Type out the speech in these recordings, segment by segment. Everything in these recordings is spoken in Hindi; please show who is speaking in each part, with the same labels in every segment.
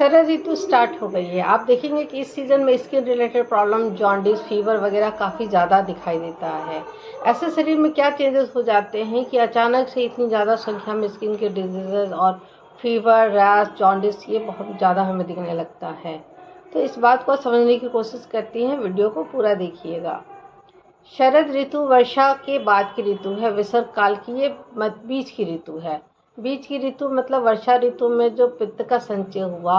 Speaker 1: शरद ऋतु स्टार्ट हो गई है। आप देखेंगे कि इस सीज़न में skin related problem, jaundice, fever वगैरह काफ़ी ज़्यादा दिखाई देता है। ऐसे शरीर में क्या चेंजेस हो जाते हैं कि अचानक से इतनी ज़्यादा संख्या में स्किन के डिजीज़ेज और फीवर, रैश, जॉन्डिस ये बहुत ज़्यादा हमें दिखने लगता है। तो इस बात को समझने की कोशिश करती हैं, वीडियो को पूरा देखिएगा। शरद ऋतु वर्षा के बाद की ऋतु है, विसर्ग काल की ये बीच की ऋतु है। बीच की ऋतु मतलब वर्षा ऋतु में जो पित्त का संचय हुआ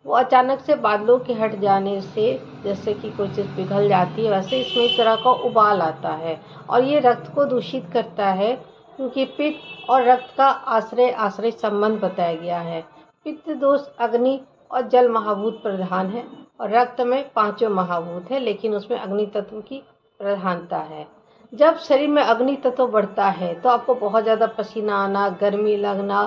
Speaker 1: वो अचानक से बादलों के हट जाने से, जैसे कि कोई चीज़ पिघल जाती है, वैसे इसमें एक तरह का उबाल आता है और ये रक्त को दूषित करता है, क्योंकि पित्त और रक्त का आश्रय संबंध बताया गया है। पित्त दोष अग्नि और जल महाभूत प्रधान है और रक्त में पांचों महाभूत है, लेकिन उसमें अग्नि तत्व की प्रधानता है। जब शरीर में अग्नि तत्व बढ़ता है तो आपको बहुत ज़्यादा पसीना आना, गर्मी लगना,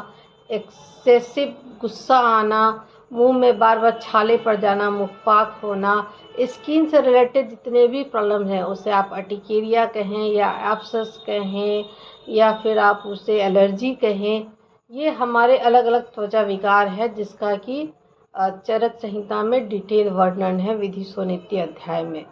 Speaker 1: एक्सेसिव गुस्सा आना, मुंह में बार बार छाले पड़ जाना, मुखपाक होना, स्किन से रिलेटेड जितने भी प्रॉब्लम हैं, उसे आप अर्टिकेरिया कहें या एब्सेस कहें या फिर आप उसे एलर्जी कहें, ये हमारे अलग अलग त्वचा विकार है, जिसका कि चरक संहिता में डिटेल वर्णन है विधि सोनित्य अध्याय में।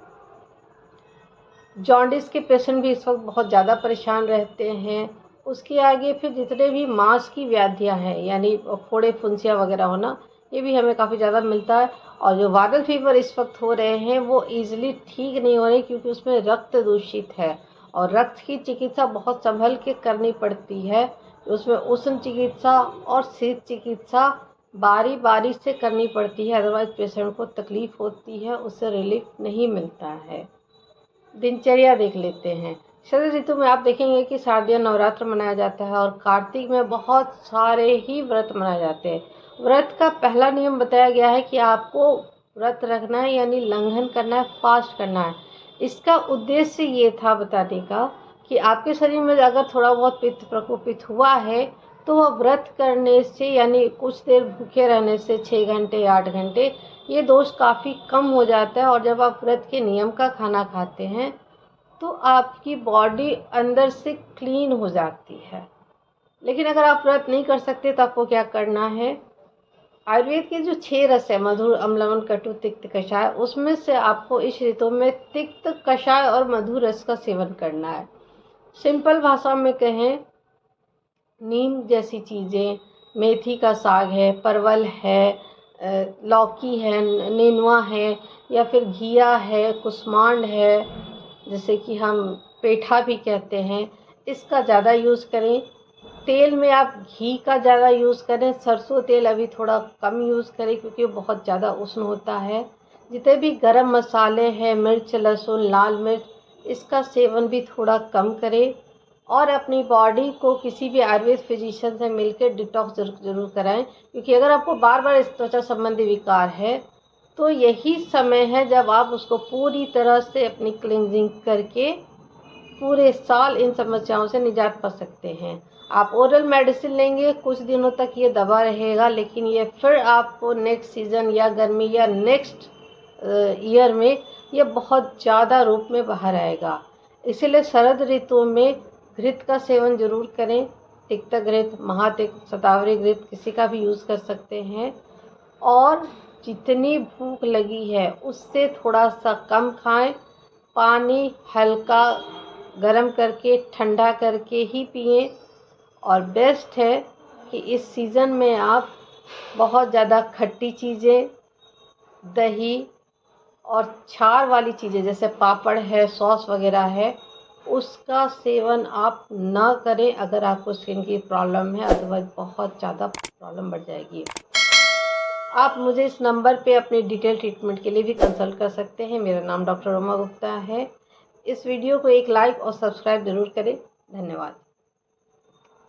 Speaker 1: जॉन्डिस के पेशेंट भी इस वक्त बहुत ज़्यादा परेशान रहते हैं। उसके आगे फिर जितने भी मांस की व्याधियां हैं, यानी फोड़े फुंसियाँ वगैरह होना, ये भी हमें काफ़ी ज़्यादा मिलता है। और जो वायरल फीवर इस वक्त हो रहे हैं वो ईजिली ठीक नहीं हो रहे, क्योंकि उसमें रक्त दूषित है और रक्त की चिकित्सा बहुत संभल के करनी पड़ती है। उसमें उष्ण चिकित्सा और शीत चिकित्सा बारी बारी से करनी पड़ती है, अदरवाइज पेशेंट को तकलीफ होती है, उससे रिलीफ नहीं मिलता है। दिनचर्या देख लेते हैं। शरद ऋतु में आप देखेंगे कि शारदीय नवरात्र मनाया जाता है और कार्तिक में बहुत सारे ही व्रत मनाए जाते हैं। व्रत का पहला नियम बताया गया है कि आपको व्रत रखना है, यानी लंघन करना है, फास्ट करना है। इसका उद्देश्य ये था बताने का कि आपके शरीर में अगर थोड़ा बहुत पित्त प्रकोपित हुआ है तो वह व्रत करने से, यानी कुछ देर भूखे रहने से, 6 घंटे 8 घंटे, ये दोष काफ़ी कम हो जाता है। और जब आप व्रत के नियम का खाना खाते हैं तो आपकी बॉडी अंदर से क्लीन हो जाती है। लेकिन अगर आप व्रत नहीं कर सकते तो आपको क्या करना है, आयुर्वेद के जो 6 रस है, मधुर, अम्ल, लवण, कटु, तिक्त, कषाय, उसमें से आपको इस ऋतु में तिक्त, कषाय और मधुर रस का सेवन करना है। सिंपल भाषा में कहें, नीम जैसी चीज़ें, मेथी का साग है, परवल है, लौकी है, नेनुआ है, या फिर घिया है, कुसमांड है, जैसे कि हम पेठा भी कहते हैं, इसका ज़्यादा यूज़ करें। तेल में आप घी का ज़्यादा यूज़ करें। सरसों तेल अभी थोड़ा कम यूज़ करें क्योंकि वो बहुत ज़्यादा उष्ण होता है। जितने भी गरम मसाले हैं, मिर्च, लहसुन, लाल मिर्च, इसका सेवन भी थोड़ा कम करें। और अपनी बॉडी को किसी भी आयुर्वेद फिजिशियन से मिलकर डिटॉक्स जरूर कराएं, क्योंकि अगर आपको बार बार त्वचा संबंधी विकार है तो यही समय है जब आप उसको पूरी तरह से अपनी क्लींजिंग करके पूरे साल इन समस्याओं से निजात पा सकते हैं। आप ओरल मेडिसिन लेंगे, कुछ दिनों तक ये दबा रहेगा, लेकिन ये फिर आपको नेक्स्ट सीज़न या गर्मी या नेक्स्ट ईयर में ये बहुत ज़्यादा रूप में बाहर आएगा। इसीलिए शरद ऋतु में घृत का सेवन जरूर करें। तिक्त घृत, महातिक्त, शतावरी घृत, किसी का भी यूज़ कर सकते हैं। और जितनी भूख लगी है उससे थोड़ा सा कम खाएं। पानी हल्का गर्म करके, ठंडा करके ही पिएं। और बेस्ट है कि इस सीज़न में आप बहुत ज़्यादा खट्टी चीज़ें, दही और छार वाली चीज़ें जैसे पापड़ है, सॉस वगैरह है, उसका सेवन आप ना करें अगर आपको स्किन की प्रॉब्लम है, अदरवाइज बहुत ज़्यादा प्रॉब्लम बढ़ जाएगी। आप मुझे इस नंबर पे अपनी डिटेल ट्रीटमेंट के लिए भी कंसल्ट कर सकते हैं। मेरा नाम डॉक्टर रोमा गुप्ता है। इस वीडियो को एक लाइक और सब्सक्राइब ज़रूर करें। धन्यवाद।